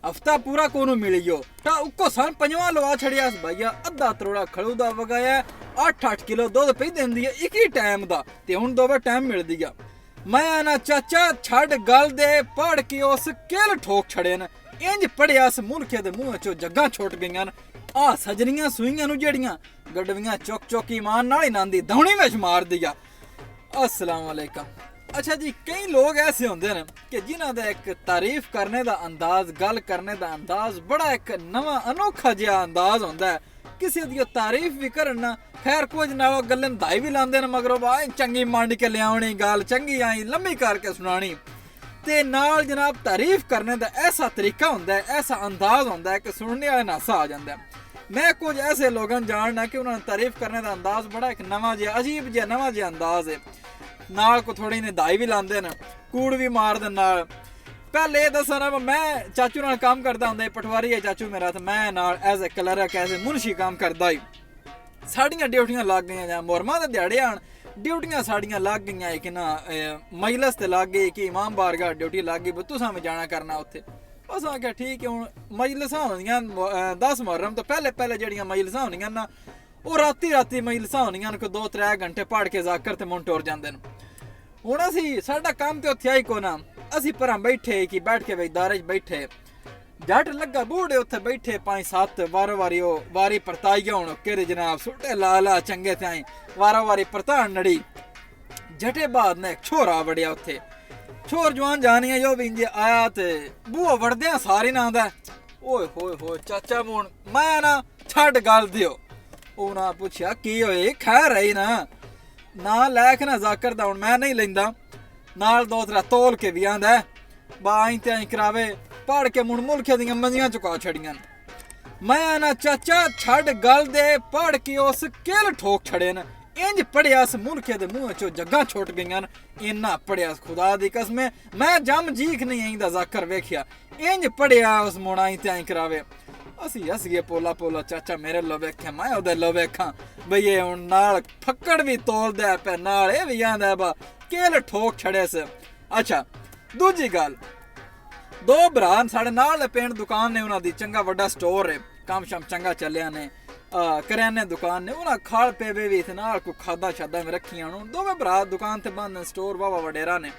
हफ्ता पूरा कोनू मिलियो ता उको सन पंजवा लवा छड़िया भैया अद्धा तरोड़ा खड़ू दा वगाया 8-8 किलो दुध पई देंदी है एक ही टाइम दा ते हुण दोवे टाइम मिलदी आ। मैं ना चाचा छड़ गल दे पढ़ के उस किल ठोक छड़े न इंज पढ़िया इस मुल्खे दे मुंह चो जग्गां छुट गईयां न। आ सजनियां सूइयां नु जेड़ियां गडवियां चुक चुक ईमान नाल ही नांदी दौणी विच मार दिया। अस्सलाम वालेकुम। अच्छा जी, कई लोग ऐसे होंदे न कि जिन्हां दा एक तारीफ करने दा अंदाज, गल करने दा अंदाज बड़ा एक नवा अनोखा जिहा अंदाज होंदा है। किसी दी तारीफ भी करन ना खैर कुछ नालों गल्लन दाई भी लांदे न मगरों बाई चंगी मंड के लियावनी गल चंगी आई लम्मी करके सुनानी ते नाल जनाब तारीफ करने दा ऐसा तरीका होंदा है, ऐसा अंदाज होंदा है कि सुनने वाले नासा आ जांदा है। मैं कुछ ऐसे लोगों जानना कि उन्होंने तारीफ करने का अंदाज बड़ा एक नवा जिहा अजीब जिहा नवा जिहा अंदाज है। नाल को थोड़ी ने दाई भी लांदे न कूड़ भी मार दे नाल। पहले ये दसा ना मैं चाचू नाल काम करदा हुंदा पटवारी है चाचू मेरा ते मैं नाल as a clerk as a मुंशी काम करदा ही। साड़ियां ड्यूटियां लग गईयां जां मुहर्रमां दे दिहाड़े आन ड्यूटियां साड़ियां लग गईयां कि ना मजलिस ते लग गई कि इमाम बारगाह ड्यूटी लग गई तुसां में जाना करना उत्थे। अस आखेआ ठीक है हुण मजलिसां होंदियां 10 मुहर्रम तो पहले पहले जेहड़ियां मजलिसां होंदियां ना ओह राती मजलिसां होंदियां न कोई 2-3 घंटे पढ़ के जाकर ते मुंड टुर जांदे न। हुण असी साडा काम ते उत्थे आई को ना असी परां बैठे कि बैठ के दारे च बैठे जट लगा बूढ़े उत्थे बैठे 5-7 वारी वारी परताइया हुण केरे जनाब सुटे ला चंगे ते आई वारी परतान नड़ी जटे बाद ने एक छोरा वड़िया उत्थे छोर जवान जानिया जो भी इंजे आया ते बूहा वड़दियां सारी ना आंदा ओए होए चाचा मुन मैं ना छड़ गल दियो। उन्हां पुछया की होए खैर है ना लैख ना जाकर दा हुण मैं नहीं लैंदा नाल 2-3 तोल के भी आंदा बाई ते आई करावे पढ़ के मुड़ मुल्खे दियां मंजियां चुका छड़ियां। मैं ना चाचा छड़ गल दे पढ़ के उस किल ठोक छड़े न इंज पढ़िया इस मुल्खे दे मुंह चो जग्गां छुट गईयां न। इन्ना पढ़िया खुदा दी कसम मैं जम जीख नहीं आईंदा जाकर वेखिया इंज पढ़िया उस मुड़ाई ते आई करावे। असी हसीए पोला चाचा मेरे लो वेख्या मैं ओदे लो वेखां बई ये हुण नाल फक्कड़ भी तोल दे पे नाल ए भी आंदा बा किल ठोक छड़े से। अच्छा दूजी गल दो भरा साढ़े नाल पिंड दुकान ने उन्हां दी चंगा वड्डा स्टोर है काम शम चंगा चलिया ने करियाने दुकान ने उन्हां खाल पेवे भी थे नाल कोई खादा शादा में रखियां हुण दोवें भरा दुकान ते बंद स्टोर वावा वडेरा ने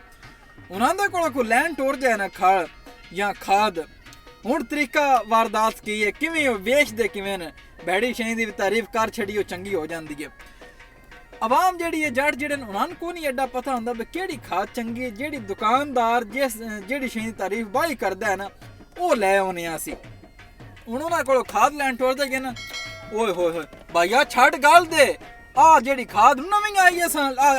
उन्हां दे कोल कोई लैंड टोर जाए ना खाल या खाद। हुण तरीका वारदात की है किवें वेचदे किवें न बैड़ी शई दी तारीफ कर छड़ी चंगी हो जांदी है। आवाम जेहड़ी है जट जेहड़े उन्हां को नहीं एडा पता हुंदा भी केड़ी खाद चंगी है जेहड़ी दुकानदार जिस जेहड़ी शई दी तारीफ बाई करदा है ना ओह लै आउने असी। हुण उन्हां कोल खाद लैन टुरदे गए ना ओए होए भाईया छड़ गल दे आ जेहड़ी खाद नवीं आई है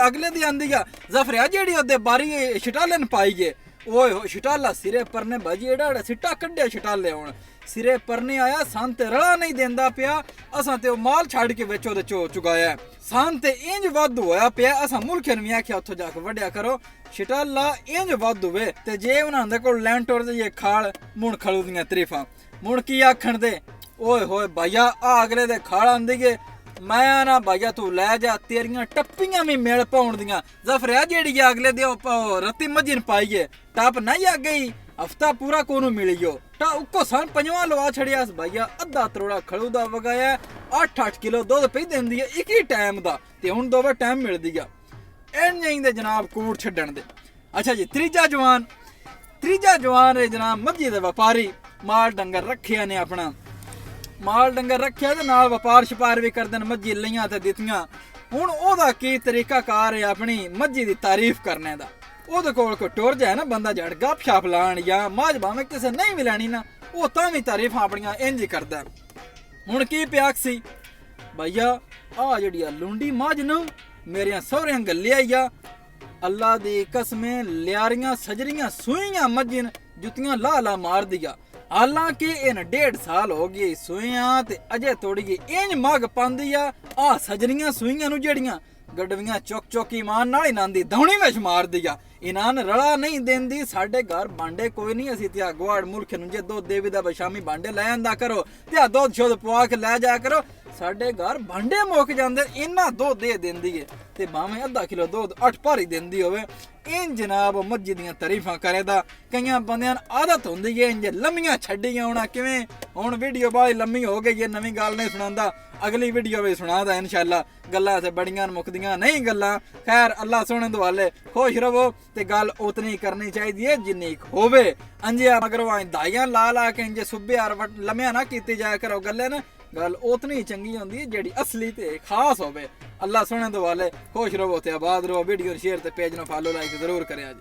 अगले दी आंदी आ जफरिया जेहड़ी ओदे बारी छटाले न पाई गए ओए हो छटाला सिरे परने भाजी एड़ा सिट्टा कड्ढे छटाले हुण सिरे परने आया सन ते रला नहीं देंदा पिया असां ते माल छड़ के विच ओदे चो चुगाया सन ते इंज वध होया पिया असां मुल्खे नूं आख्या उत्थे जाके वड्या करो छटाला इंज वध होवे ते जे उन्हां दे कोल लैंड टोर दे खाल मुण खड़ू दियां तरीफां मुण की आखण दे ओए होए भैया आ अगले दे खाल आंदी गए मैं ना भैया तू लै जा तेरियां टप्पियां भी मेल पाउण दियां जफरिया जेड़ी अगले दे रत्ती मजीन पाईए टप नहीं आ गई हफ्ता पूरा कोनू मिलियो ता उको सन पंजवा लवा छड़िया भैया अद्धा तरोड़ा खड़ू दा वगाया 8-8 किलो दुध पई देंदी है एक ही टाइम दा ते हुण दोवे टाइम मिलदी आ इंज दे जनाब कूड़ छड्डण दे। अच्छा जी त्रीजा जवान है जनाब मज्जी दे व्यापारी माल डंगर रखे ने अपना माल डंगर रखे ते नाल व्यापार छपार भी करदे न मज्जी लईयां ते दित्तियां। हुण ओहदा की तरीका कार है अपनी मज्जी दी तारीफ करने दा ओहदे कोल कोई टुर जाए ना बंदा जट गप छप लाण या माझ भावें किसे नहीं भी लैनी ना ओह तां भी तारीफां अपनियां इंज ही करदा। हुण की प्याक सी भैया आ जेहड़ी लुंडी माझ न मेरियां सौहरियां गल्ले आईया अल्लाह दी कसमें लियारियां सजरियां सूइयां मज्जिन जुतियां ला मार दिया हालांकि इन 1.5 साल हो गए सूइयां ते अजे तोड़ी इंज मग पांदी आ सजरियां सूइयां नूं जेड़ियां गडवियां चुक ईमान नाल इनां दी दौणी विच मार दिया इनान रला नहीं देंदी साडे घर बांडे कोई नहीं असी ते गुआड़ मुल्ख नूं जे दुध देवी दा बशामी बांडे लै आंदा करो ते दुध शुद्ध पवा के लै जाया करो ਸਾਡੇ ਘਰ ਭਾਂਡੇ ਮੁੱਕ ਜਾਂਦੇ ਇੰਨਾ ਦੁੱਧ ਦੇ ਦਿੰਦੀ ਏ ਤੇ ਭਾਵੇਂ ਅੱਧਾ ਕਿਲੋ ਦੁੱਧ 8 ਭਾਰੀ ਦਿੰਦੀ ਹੋਵੇ। ਇਨ ਜਨਾਬ ਮੱਝ ਦੀਆਂ ਤਾਰੀਫਾਂ ਕਰੇਦਾ। ਕਈਆਂ ਬੰਦਿਆਂ ਨੂੰ ਆਦਤ ਹੁੰਦੀ ਏ ਇੰਜ ਲੰਮੀਆਂ ਛੱਡੀਆਂ ਹੋਣਾ ਕਿਵੇਂ। ਹੁਣ ਵੀਡੀਓ ਬਾਹਲੀ ਲੰਮੀ ਹੋ ਗਈ ਏ, ਨਵੀਂ ਗੱਲ ਨਹੀਂ ਸੁਣਾਉਂਦਾ, ਅਗਲੀ ਵੀਡੀਓ ਵਿੱਚ ਸੁਣਾਦਾ ਇਨਸ਼ਾਅੱਲਾ। ਗੱਲਾਂ ਤੇ ਬੜੀਆਂ ਮੁੱਕਦੀਆਂ ਨਹੀਂ ਗੱਲਾਂ। ਖੈਰ ਅੱਲਾ ਸੋਹਣੇ ਦੁਆਲੇ ਖੁਸ਼ ਰਵੋ ਤੇ ਗੱਲ ਉਤਨੀ ਕਰਨੀ ਚਾਹੀਦੀ ਏ ਜਿੰਨੀ ਹੋਵੇ। ਅੰਜਿਆ ਮਗਰੋਂ ਦਾਈਆਂ ਲਾ ਲਾ ਕੇ ਇੰਜ ਸੁੱਬਿਆਰ ਲੰਮਿਆਂ ਨਾ ਕੀਤੀ ਜਾਇਆ ਕਰੋ ਗੱਲੇ ਨਾ। ਗੱਲ ਉਤਨੀ ਚੰਗੀ ਹੁੰਦੀ ਹੈ ਜਿਹੜੀ ਅਸਲੀ ਤੇ ਖਾਸ ਹੋਵੇ। ਅੱਲਾ ਸੋਹਣੇ ਦੁਆਲੇ ਖੁਸ਼ ਰਵੋ ਤੇ ਆਬਾਦ ਰਹੋ। ਵੀਡੀਓ ਸ਼ੇਅਰ ਤੇ ਪੇਜ ਨੂੰ ਫਾਲੋ ਲਾਈਕ ਜ਼ਰੂਰ ਕਰਿਆ ਜੀ।